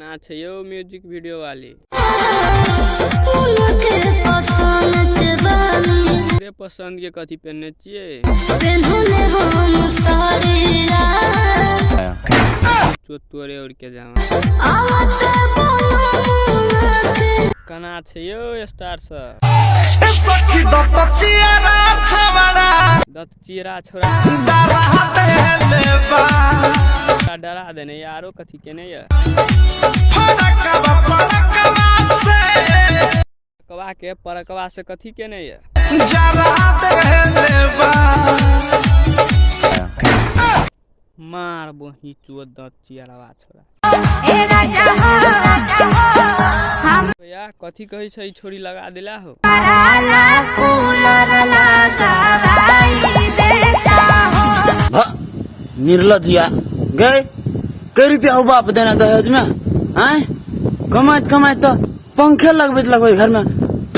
ना यो music video वाली तेरे पसंद के कथी पहनने चाहिए तोरे और के जावा कना यो स्टार सर दत चीरा छोरा डरा देने यारो कथी के नहीं है परकवा के परकवा से कथी के नहीं है मार बोही चुआ दत चियरवा छोरा या कथी कही छै छोरी लगा दिला हो निर्लजिया गए कई रुपया हो बाप देना दहेज में आए कमाइत तो पंखे लगबैत घर में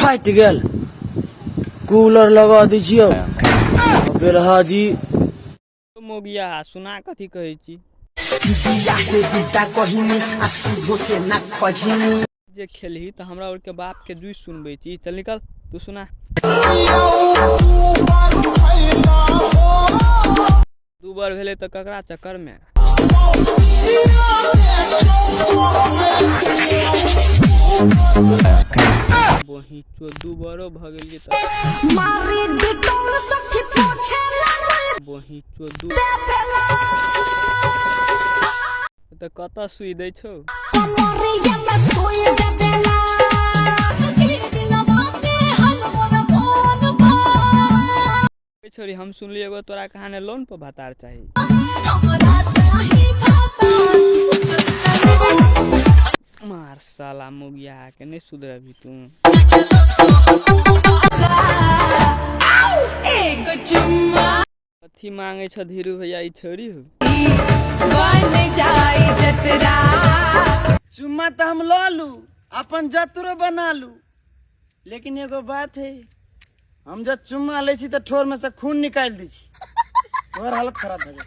फाट गेल कूलर लगा दीजिए बेलहाजी मोगिया सुना कथी कही छी जे खेलही तो हमरा और के बाप के जुई सुनबे छी चल निकल तू सुना दू बार भेले तो ककरा चक्कर में वही चो दू बारो भ गेलिए त वही चो दू त कता सुई दै छौ छोरी हम सुनली एगो तोरा कहाने लोन पर भतार चाहिए मार साला मुगिया के नहीं सुधरबी तू कथी मांगे छ धीरू भैया ई छोरी हो चुम्मा तो हम लो लू अपन जतुरो बना लू लेकिन एगो बात है हम जब चुम्मा ले छी तो ठोर में से खून निकाल दी छी और हालत खराब हो जाए।